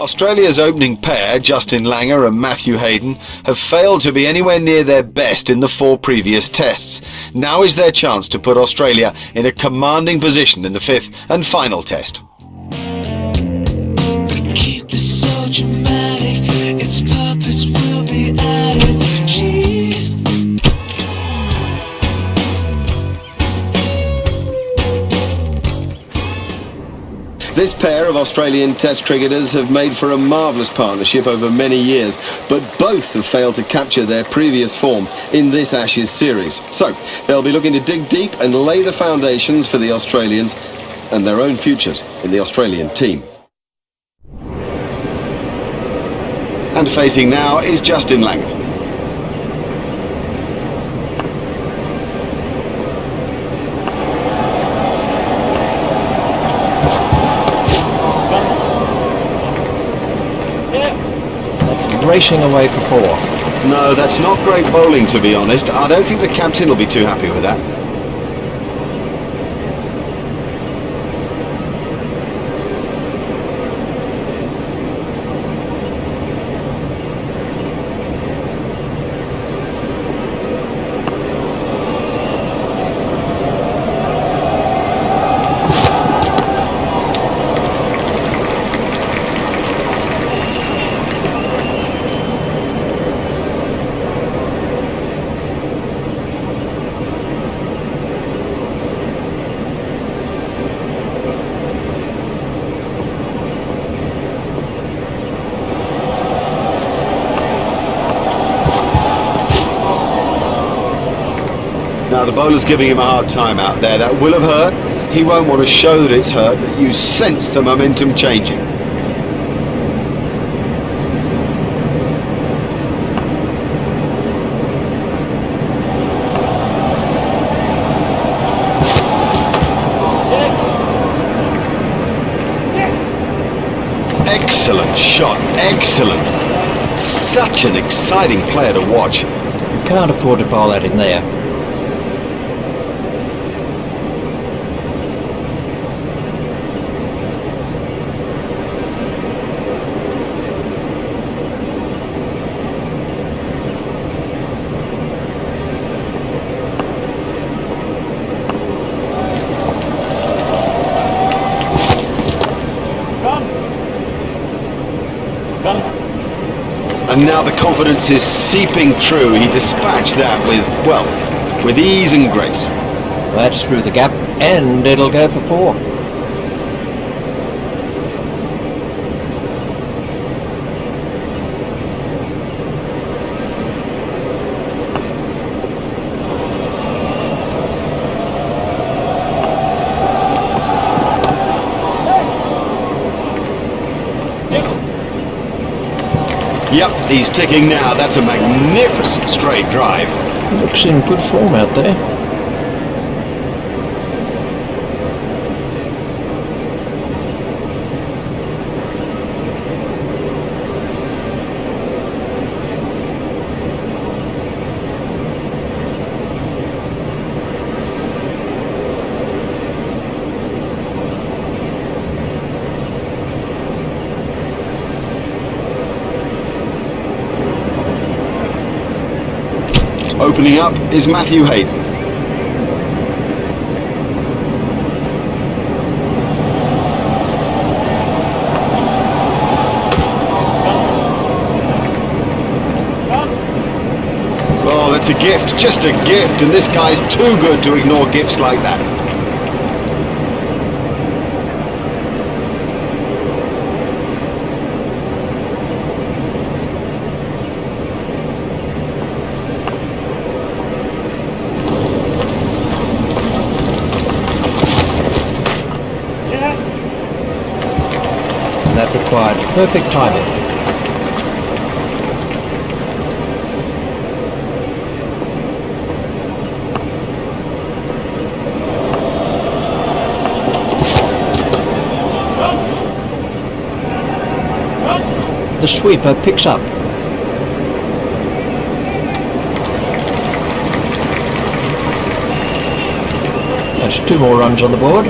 Australia's opening pair, Justin Langer and Matthew Hayden, have failed to be anywhere near their best in the 4 previous tests. Now is their chance to put Australia in a commanding position in the 5th and final test. We keep this so dramatic, its purpose will be added. This pair of Australian Test cricketers have made for a marvellous partnership over many years, but both have failed to capture their previous form in this Ashes series. So they'll be looking to dig deep and lay the foundations for the Australians and their own futures in the Australian team. And facing now is Justin Langer. Racing away for 4. No, that's not great bowling, to be honest. I don't think the captain will be too happy with that. Now the bowler's giving him a hard time out there. That will have hurt. He won't want to show that it's hurt, but you sense the momentum changing. Excellent shot, excellent. Such an exciting player to watch. You can't afford to bowl that in there. And now the confidence is seeping through. He dispatched that with, well, with ease and grace. That's through the gap, and it'll go for 4. Yep, he's ticking now. That's a magnificent straight drive. Looks in good form out there. Opening up is Matthew Hayden. Oh, that's a gift, just a gift, and this guy's too good to ignore gifts like that. That required perfect timing. The sweeper picks up. That's 2 more runs on the board.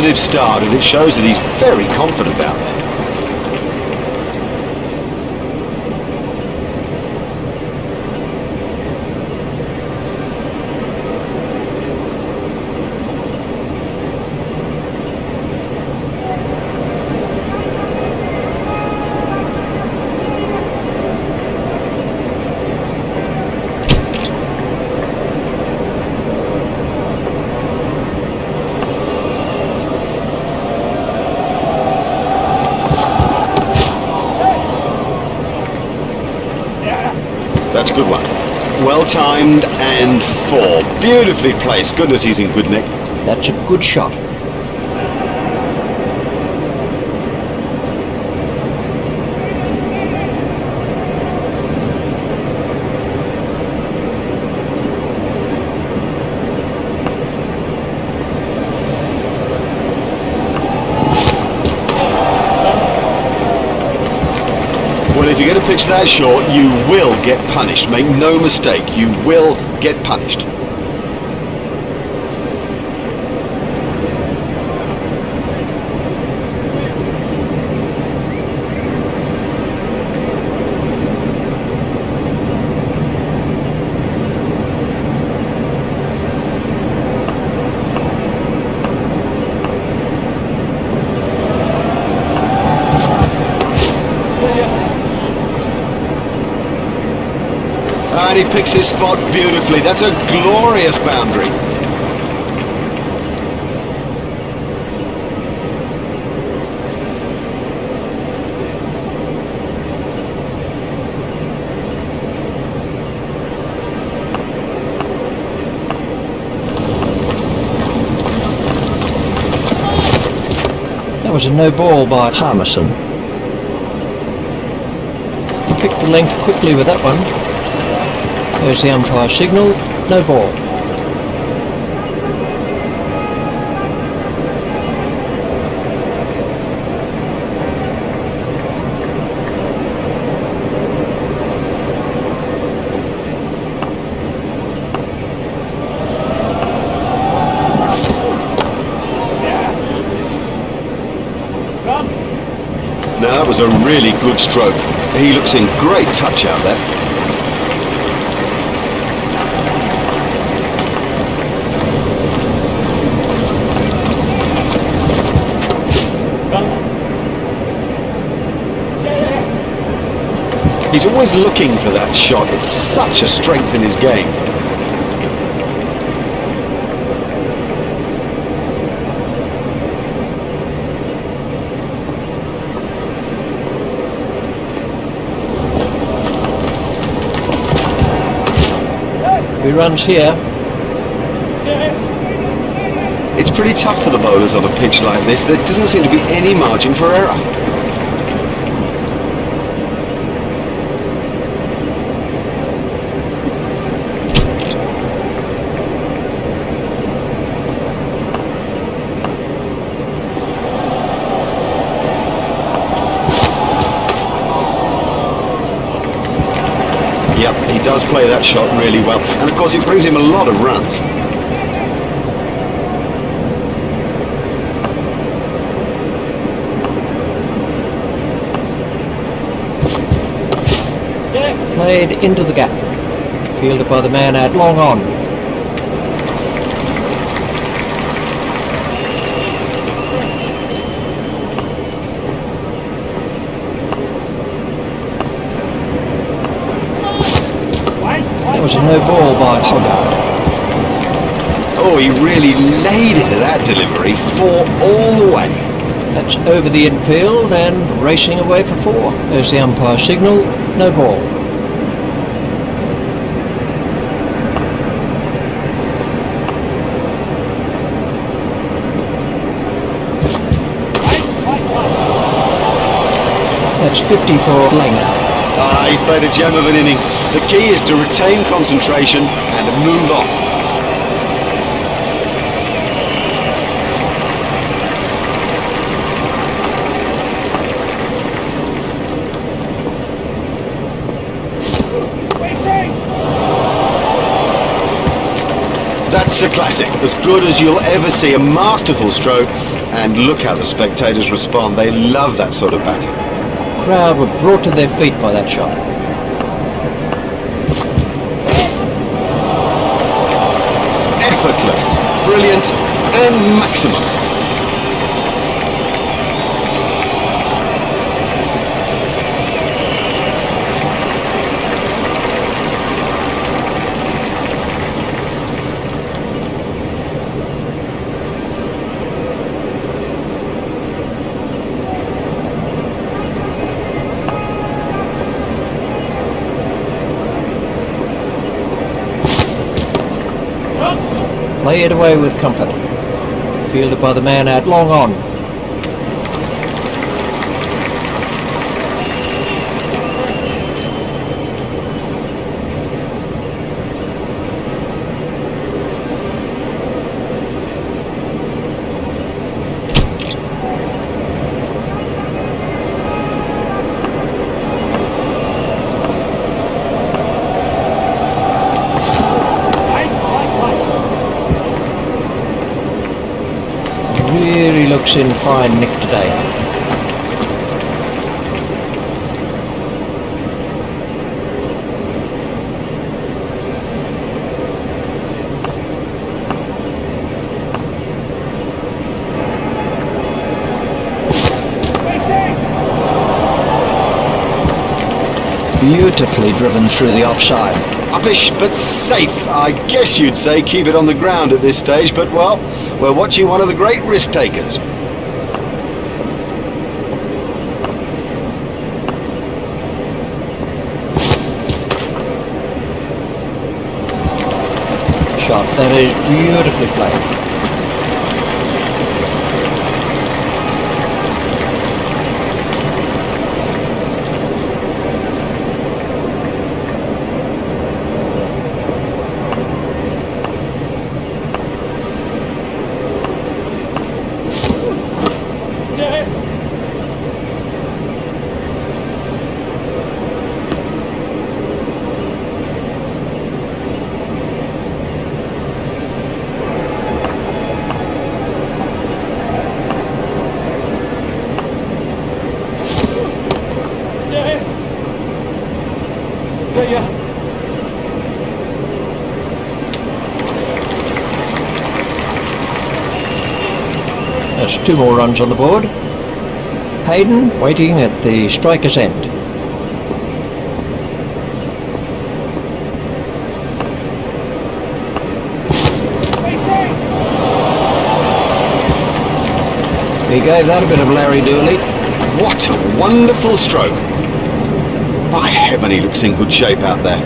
positive start, and it shows that he's very confident out there. That's a good one. Well timed and 4. Beautifully placed. Goodness, he's in good nick. That's a good shot. Well, if you're going to pitch that short, you will get punished. Make no mistake, you will get punished. And he picks his spot beautifully. That's a glorious boundary. That was a no ball by Harmison. He picked the length quickly with that one. There's the umpire signal, no ball. Now that was a really good stroke. He looks in great touch out there. He's always looking for that shot. It's such a strength in his game. He runs here. It's pretty tough for the bowlers on a pitch like this. There doesn't seem to be any margin for error. Yep, he does play that shot really well, and of course it brings him a lot of runs. Played into the gap. Fielded by the man out long on. That was a no ball by Hogarth. Oh, he really laid into that delivery, 4 all the way. That's over the infield and racing away for 4. There's the umpire signal, no ball. That's 50 for Langer. He's played a gem of an innings. The key is to retain concentration and to move on. That's a classic, as good as you'll ever see. A masterful stroke, And look how the spectators respond. They love that sort of batting. The crowd were brought to their feet by that shot. Effortless, brilliant, and maximum. Play it away with comfort. Fielded by the man out long on. Really looks in fine nick today. Beautifully driven through the offside. Uppish but safe. I guess you'd say keep it on the ground at this stage, but well, we're watching one of the great risk takers. Shot that is beautifully played. That's 2 more runs on the board. Hayden waiting at the striker's end. He gave that a bit of Larry Dooley. What a wonderful stroke. By heaven, he looks in good shape out there.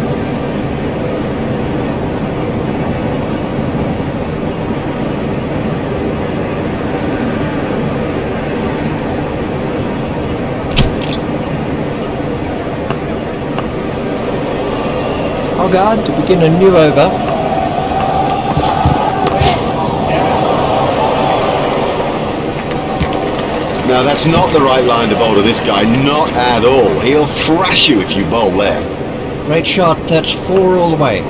Hogarth to begin a new over. Now that's not the right line to bowl to this guy, not at all. He'll thrash you if you bowl there. Great shot, that's 4 all the way.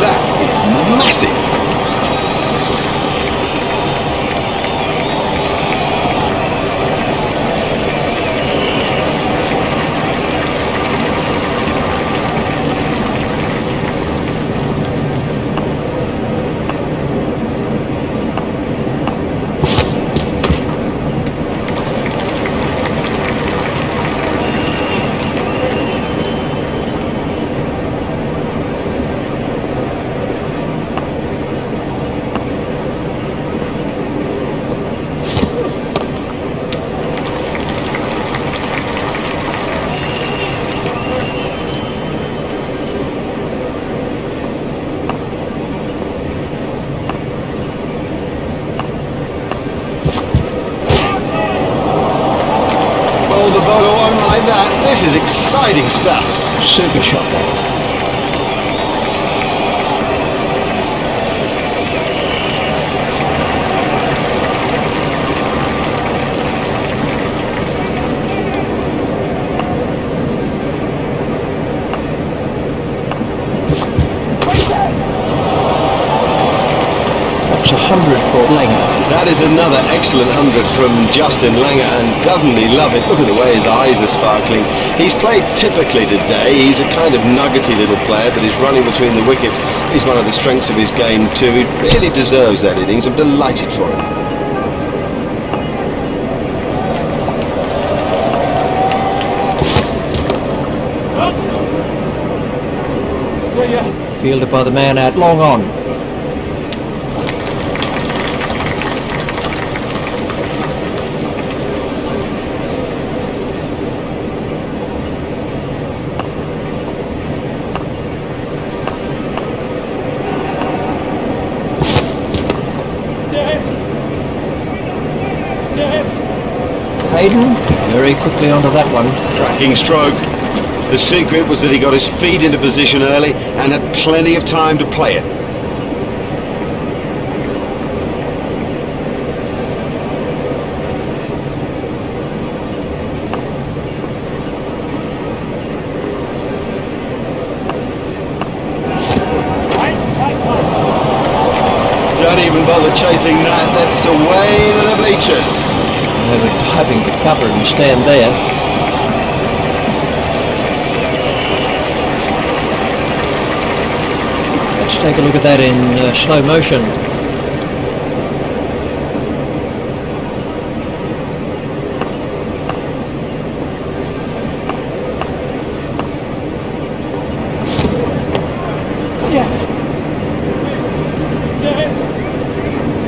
That is massive. The bowler won't like that. This is exciting stuff. Super shot there. That is another excellent 100 from Justin Langer, and doesn't he love it? Look at the way his eyes are sparkling. He's played typically today. He's a kind of nuggety little player, but his running between the wickets is one of the strengths of his game too. He really deserves that innings. I'm delighted for him. Fielded by the man out long on. Hayden very quickly onto that one. Cracking stroke. The secret was that he got his feet into position early and had plenty of time to play it. Don't even bother chasing that. That's away to the bleachers. They were hoping to cover and stand there. Let's take a look at that in slow motion.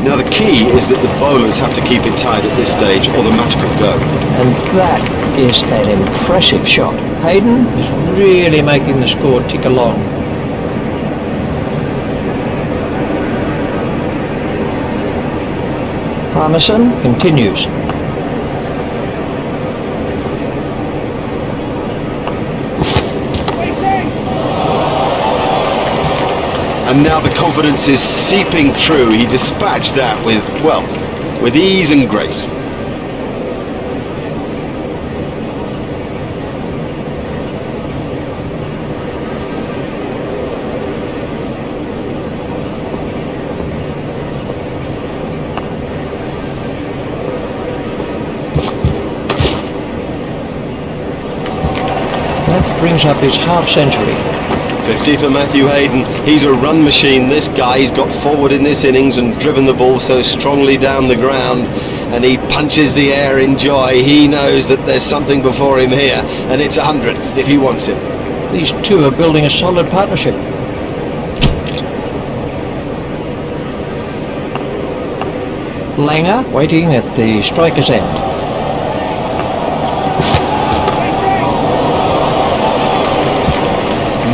Now the key is that the bowlers have to keep it tight at this stage or the match could go. And that is an impressive shot. Hayden is really making the score tick along. Harmison continues. And now the confidence is seeping through. He dispatched that with, well, with ease and grace. That brings up his half century. 50 for Matthew Hayden. He's a run machine, this guy. He's got forward in this innings and driven the ball so strongly down the ground, and he punches the air in joy. He knows that there's something before him here, and it's 100 if he wants it. These two are building a solid partnership. Langer waiting at the striker's end.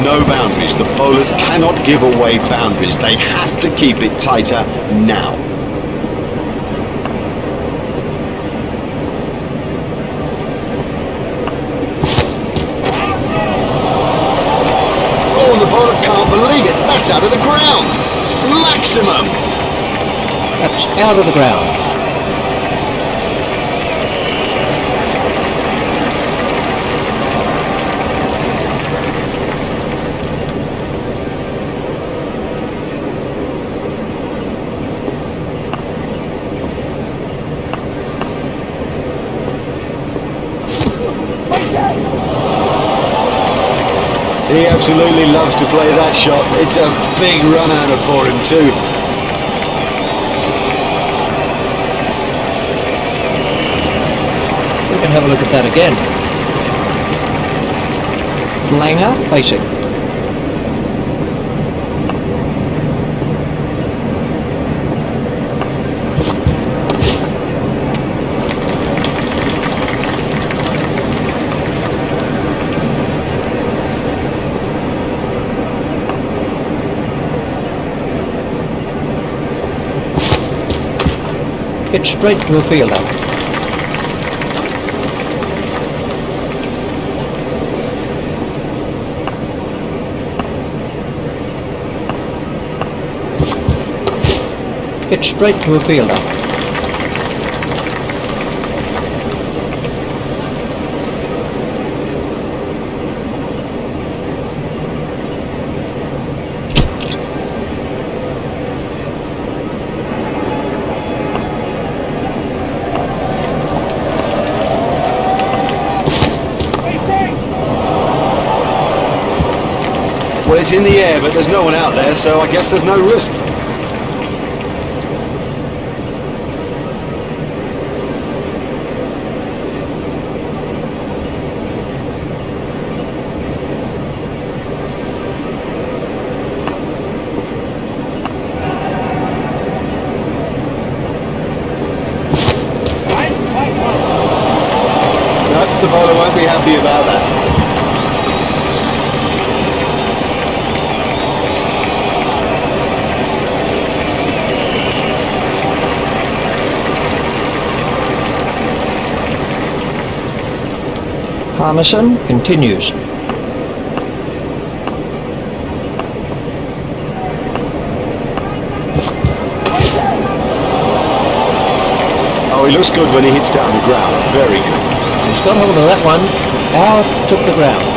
No boundaries. The bowlers cannot give away boundaries. They have to keep it tighter now. Oh, and the bowler can't believe it. That's out of the ground. Maximum. That's out of the ground. He absolutely loves to play that shot. It's a big run-outer for him too. We can have a look at that again. Langer facing. Hit straight to a fielder. Hit straight to a fielder. Well, it's in the air, but there's no one out there, so I guess there's no risk. No, the bowler won't be happy about that. Harmison continues. Oh, he looks good when he hits down the ground. Very good. He's got hold of that one. Out took the ground.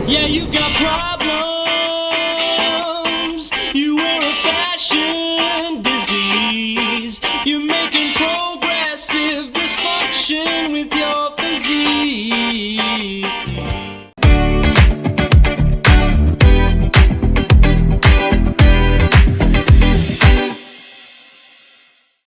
Yeah, you've got problems.